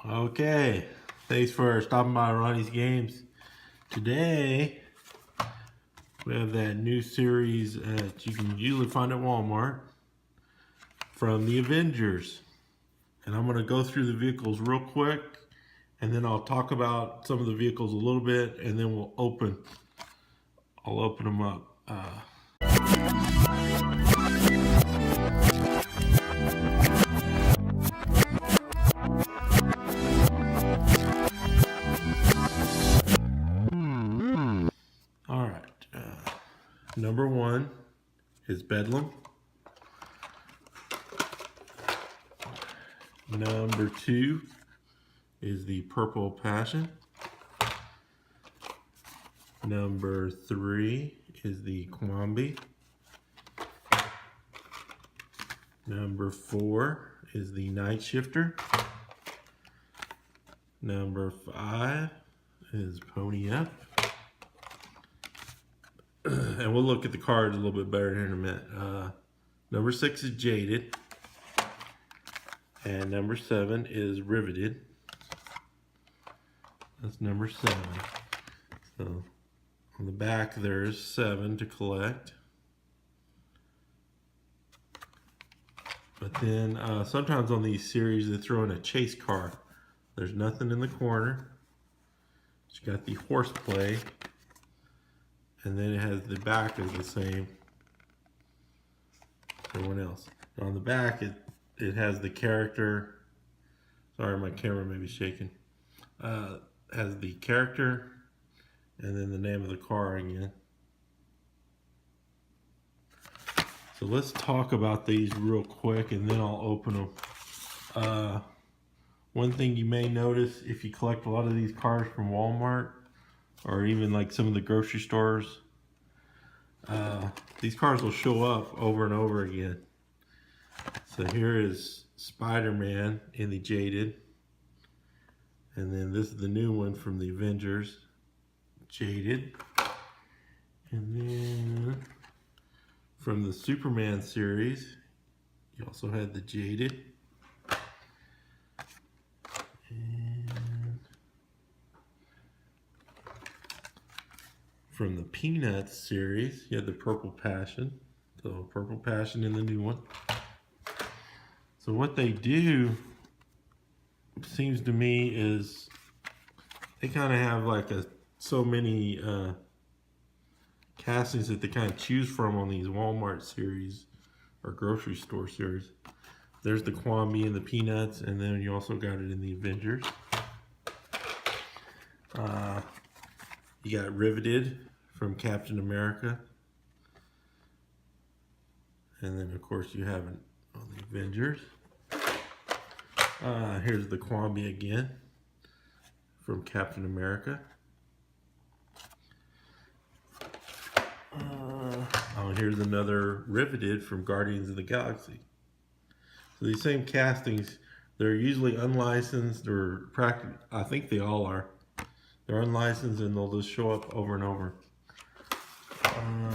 Okay, thanks for stopping by Ronnys Games. Today, we have that new series that you can usually find at Walmart from the Avengers. And I'm going to go through the vehicles real quick, and then I'll talk about some of the vehicles a little bit, and then I'll open them up. All right, number one is Bedlam. Number two is the Purple Passion. Number three is the Quambi. Number four is the Night Shifter. Number five is Pony Up. And we'll look at the cards a little bit better here in a minute. Number six is Jaded. And number seven is Riveted. That's number seven. So on the back there's 7 to collect. But then sometimes on these series they throw in a chase car. There's nothing in the corner. You got the horseplay. And then it has the back is the same. Everyone else. On the back it has the character. Sorry, my camera may be shaking. Has the character and then the name of the car again. So let's talk about these real quick and then I'll open them. One thing you may notice if you collect a lot of these cars from Walmart or even like some of the grocery stores, these cars will show up over and over again. So here is Spider-Man in the Jaded. And then this is the new one from the Avengers, Jaded. And then from the Superman series, you also had the Jaded. And from the Peanuts series, you had the Purple Passion. So Purple Passion in the new one. So what they do, seems to me, is they kind of have like so many castings that they kind of choose from on these Walmart series or grocery store series. There's the Quambi and the Peanuts, and then you also got it in the Avengers. You got Riveted from Captain America. And then of course you have it on the Avengers. Here's the Quambi again from Captain America. Here's another Riveted from Guardians of the Galaxy. So these same castings, they're usually unlicensed or I think they all are. They're unlicensed and they'll just show up over and over. And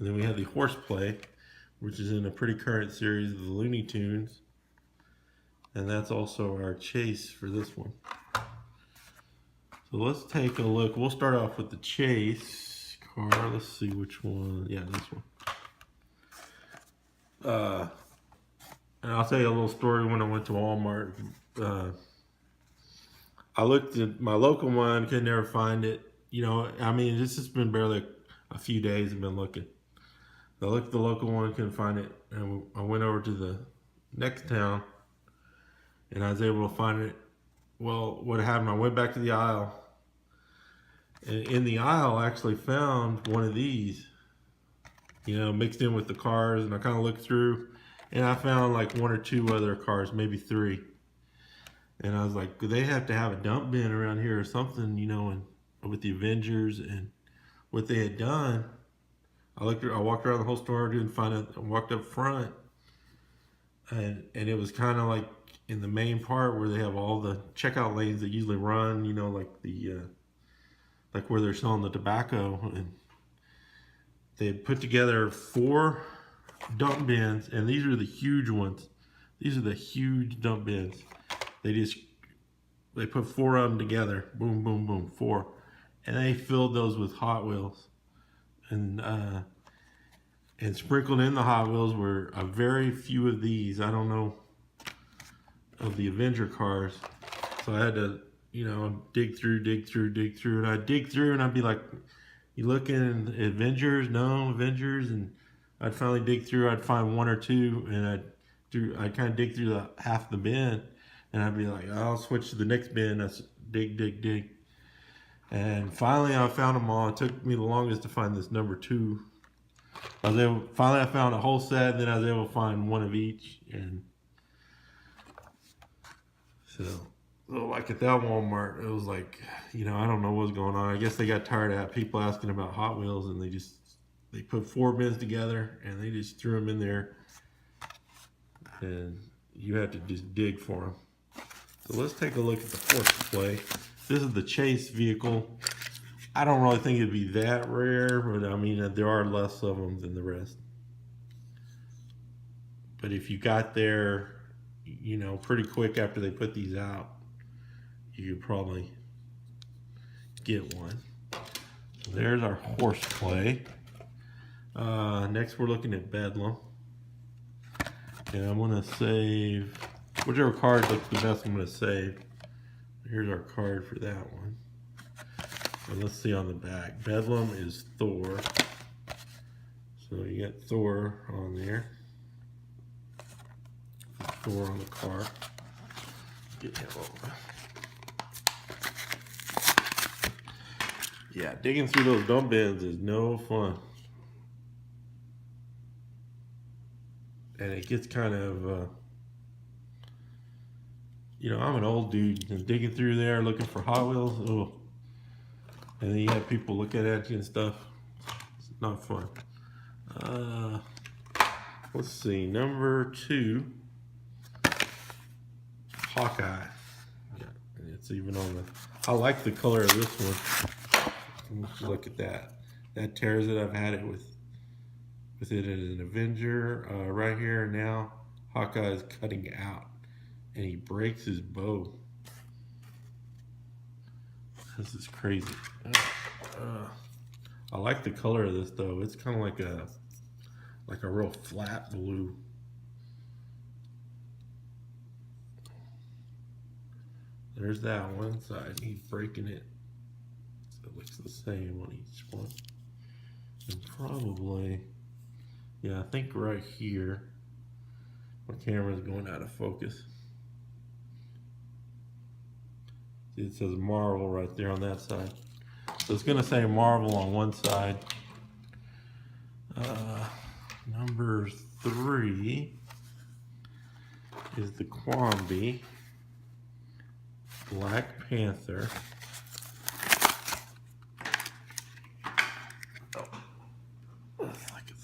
then we have the Horseplay, which is in a pretty current series of the Looney Tunes. And that's also our chase for this one. So let's take a look. We'll start off with the chase car. Let's see which one. Yeah, this one. And I'll tell you a little story when I went to Walmart. I looked at my local one, could never find it. You know, I mean, this has been barely a few days I've been looking. I looked at the local one, couldn't find it. And I went over to the next town and I was able to find it. Well, what happened, I went back to the aisle. And in the aisle, I actually found one of these, you know, mixed in with the cars. And I kind of looked through and I found like 1 or 2 other cars, maybe 3. And I was like, they have to have a dump bin around here or something, you know, and with the Avengers. And what they had done, I walked around the whole store, didn't find it. I walked up front, and it was kind of like in the main part where they have all the checkout lanes that usually run, you know, like the like where they're selling the tobacco. And they put together 4 dump bins, and these are the huge ones. These are the huge dump bins. they put 4 of them together. Boom, boom, boom, 4. And they filled those with Hot Wheels. And sprinkled in the Hot Wheels were a very few of these. I don't know, of the Avenger cars. So I had to, dig through. And I'd dig through and I'd be like, you looking at Avengers? No, Avengers. And I'd finally dig through. I'd find 1 or 2 and I'd kind of dig through the half the bin. And I'd be like, I'll switch to the next bin. That's dig. And finally I found them all. It took me the longest to find this number 2. Finally I found a whole set, then I was able to find 1 of each. And so like at that Walmart, it was like, I don't know what's going on. I guess they got tired of people asking about Hot Wheels, and they put 4 bins together and they just threw them in there, and you had to just dig for them. So let's take a look at the horseplay. This is the chase vehicle. I don't really think it'd be that rare, but I mean, there are less of them than the rest. But if you got there, pretty quick after they put these out, you could probably get one. So there's our horseplay. Next we're looking at Bedlam. And I'm gonna save, whichever card looks the best, I'm gonna save. Here's our card for that one. And let's see on the back. Bedlam is Thor. So you got Thor on there. Thor on the car. Get him over. Yeah, digging through those dump bins is no fun. And it gets kind of, I'm an old dude and digging through there looking for Hot Wheels. Oh. And then you have people looking at you and stuff. It's not fun. Let's see, number 2, Hawkeye. Yeah, it's even on the. I like the color of this one. Let's look at that. That tears it. I've had it with it as an Avenger. Right here now, Hawkeye is cutting out, and he breaks his bow. This is crazy. I like the color of this though. It's kind of like a real flat blue. There's that one side. He's breaking it. So it looks the same on each one. And probably, yeah, I think right here, my camera's going out of focus. See, it says Marvel right there on that side. So it's gonna say Marvel on one side. Number 3 is the Quambi Black Panther. Let's look at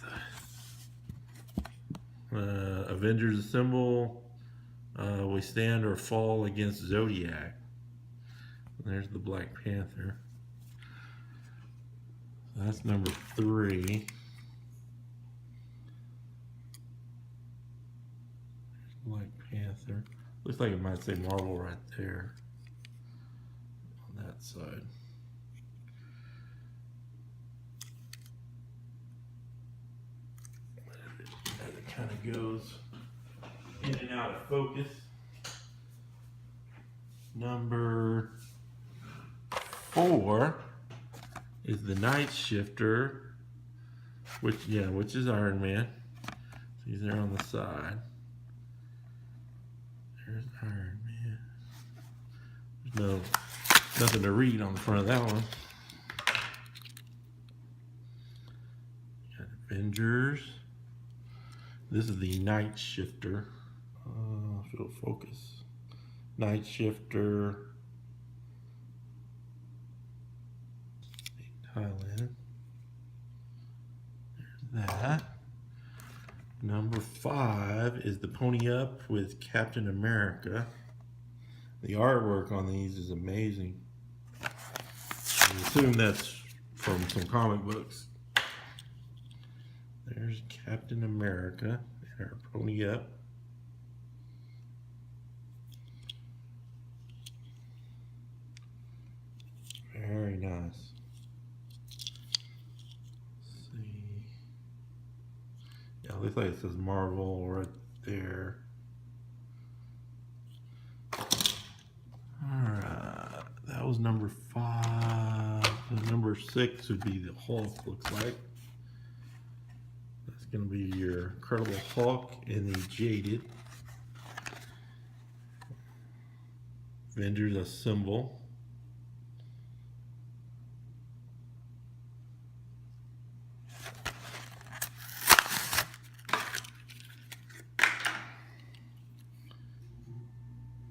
that. Avengers Assemble. We stand or fall against Zodiac. There's the Black Panther. That's number 3. Black Panther. Looks like it might say Marvel right there on that side. As it kind of goes in and out of focus. Number 4 is the Night Shifter, which is Iron Man. So he's there on the side. There's Iron Man. There's nothing to read on the front of that one. Got Avengers. This is the Night Shifter. If it'll focus. Night Shifter. Thailand. There's that. Number 5 is the Pony Up with Captain America. The artwork on these is amazing. I assume that's from some comic books. There's Captain America and our Pony Up. looks like it says Marvel right there. Alright, that was number 5. So number 6 would be the Hulk, looks like. That's going to be your Incredible Hulk and the Jaded. Avengers Assemble.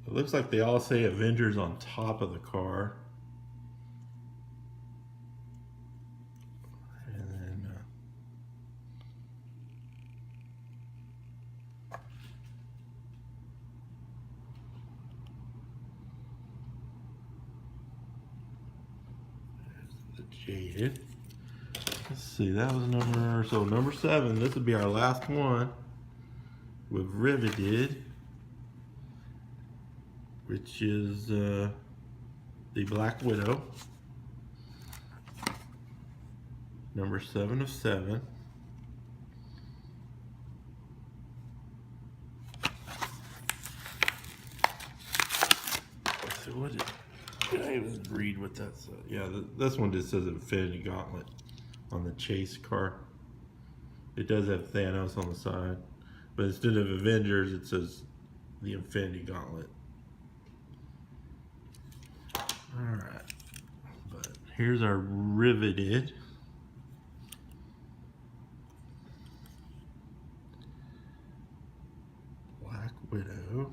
It looks like they all say Avengers on top of the car. And then there's the Jaded. Let's see, that was number 7. This would be our last one with Riveted, which is the Black Widow. Number 7 of 7. So what did I even read what that said? Yeah, this one just says Infinity Gauntlet on the chase car. It does have Thanos on the side, but instead of Avengers, it says the Infinity Gauntlet. Alright, but here's our Riveted. Black Widow.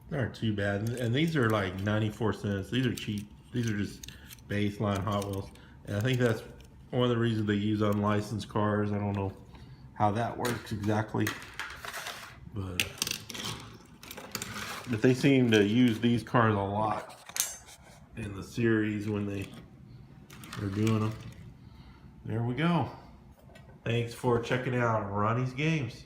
They aren't too bad, and these are like 94 cents. These are cheap. These are just baseline Hot Wheels, and I think that's one of the reasons they use unlicensed cars. I don't know how that works exactly, but they seem to use these cars a lot in the series when they're doing them. There we go. Thanks for checking out Ronnie's Games.